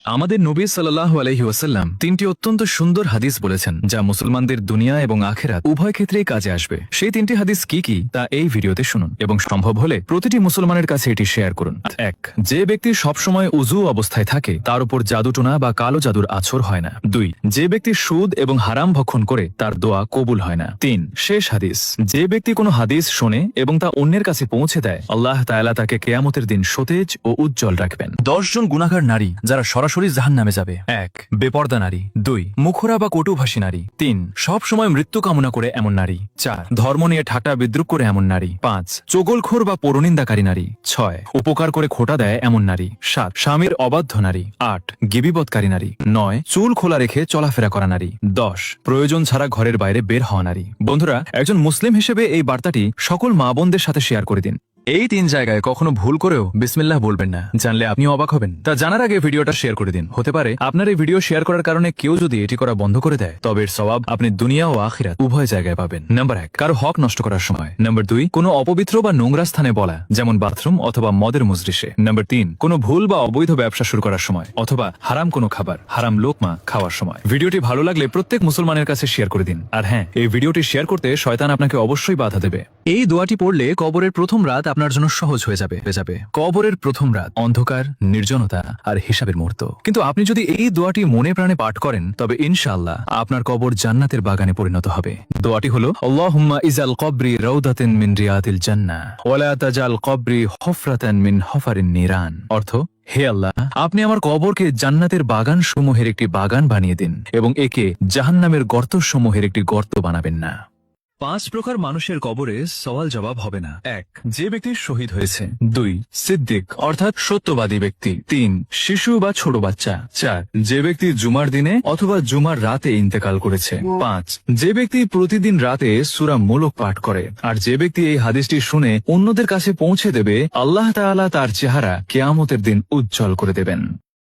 আমাদের নবী সাল্লাল্লাহু আলাইহি ওয়াসাল্লাম তিনটি অত্যন্ত সুন্দর হাদিস বলেছেন যা মুসলমানদের দুনিয়া এবং আখিরাত উভয় ক্ষেত্রেই কাজে আসবে। সেই তিনটি হাদিস কি কি তা এই ভিডিওতে শুনুন এবং সম্ভব হলে প্রতিটি মুসলমানের কাছে এটি শেয়ার করুন। ১. যে ব্যক্তি সবসময় উযু অবস্থায় থাকে তার উপর জাদুটোনা বা কালো জাদুর আছর হয় না। ২. যে ব্যক্তি সুদ এবং হারাম ভক্ষণ করে তার দোয়া কবুল হয় না। ৩. শেষ হাদিস, যে ব্যক্তি কোনো হাদিস শোনে এবং তা অন্যের কাছে পৌঁছে দেয় আল্লাহ তাআলা তাকে কিয়ামতের দিন সতেজ ও উজ্জ্বল রাখবেন। ১০ জন গুনাহগার নারী যারা সরাসরি জাহান্নামে যাবে। ১. বেপর্দা নারী। ২. মুখরা বা কটুভাষী নারী। ৩. সব সময় মৃত্যু কামনা করে এমন নারী। ৪. ধর্ম নিয়ে ঠাট্টা বিদ্রুপ করে এমন নারী। ৫. চগলখোর বা পরনিন্দাকারী নারী। ৬. উপকার করে খোঁটা দেয় এমন নারী। ৭. স্বামীর অবাধ্য নারী। ৮. গিবিবৎকারী নারী। ৯. চুল খোলা রেখে চলাফেরা করা নারী। ১০. প্রয়োজন ছাড়া ঘরের বাইরে বের হওয়া নারী। বন্ধুরা, একজন মুসলিম হিসেবে এই বার্তাটি সকল মা বোনদের সাথে শেয়ার করে দিন। এই ৩ জায়গায় কখনো ভুল করেও বিসমিল্লাহ বলবেন না, জানলে আপনিও অবাক হবেন। তা জানার আগে ভিডিওটা শেয়ার করে দিন। হতে পারে আপনার এই ভিডিও শেয়ার করার কারণে কেউ যদি এটি করা বন্ধ করে দেয় তবে এর সওয়াব আপনি দুনিয়া ও আখিরাত উভয় জায়গায় পাবেন। নাম্বার ১, কারো হক নষ্ট করার সময়। নাম্বার ২, কোনো অপবিত্র বা নোংরা স্থানে বলা, যেমন বাথরুম অথবা মদের মজলিসে। নাম্বার ৩, কোনো ভুল বা অবৈধ ব্যবসা শুরু করার সময় অথবা হারাম কোনো খাবার, হারাম লোকমা খাওয়ার সময়। ভিডিওটি ভালো লাগলে প্রত্যেক মুসলমানের কাছে শেয়ার করে দিন। আর হ্যাঁ, এই ভিডিওটি শেয়ার করতে শয়তান আপনাকে অবশ্যই বাধা দেবে। এই দোয়াটি পড়লে কবরের প্রথম রাত আপনার জন্য সহজ হয়ে যাবে। কবরের প্রথম রাত অন্ধকার, নির্জনতা আর হিসাবের মুহূর্ত। কিন্তু আপনি যদি এই দোয়াটি মনে প্রাণে পাঠ করেন তবে ইনশাআল্লাহ আপনার কবর জান্নাতের বাগানে পরিণত হবে। দোয়াটি হলো আল্লাহুম্মা ইজাল কবরি রাউদাতান মিন রিয়াদিল জান্নাহ ওয়া লা তাজাল কবরি হুফরাতান মিন হুফারিন নিরান। অর্থ, হে আল্লাহ, আপনি আমার কবরকে জান্নাতের বাগান সমূহের একটি বাগান বানিয়ে দিন এবং একে জাহান্নামের গর্ত সমূহের একটি গর্ত বানাবেন না। ৫ প্রকার মানুষের কবরে সওয়াল জবাব হবে না। ১. যে ব্যক্তি শহীদ হয়েছে। ২. সিদ্দিক অর্থাৎ সত্যবাদী ব্যক্তি। ৩. শিশু বা ছোট বাচ্চা। ৪. যে ব্যক্তি জুমার দিনে অথবা জুমার রাতে ইন্তেকাল করেছে। ৫. যে ব্যক্তি প্রতিদিন রাতে সূরা মুলক পাঠ করে। আর যে ব্যক্তি এই হাদিসটি শুনে অন্যদের কাছে পৌঁছে দেবে আল্লাহ তাআলা তার চেহারা কিয়ামতের দিন উজ্জ্বল করে দেবেন।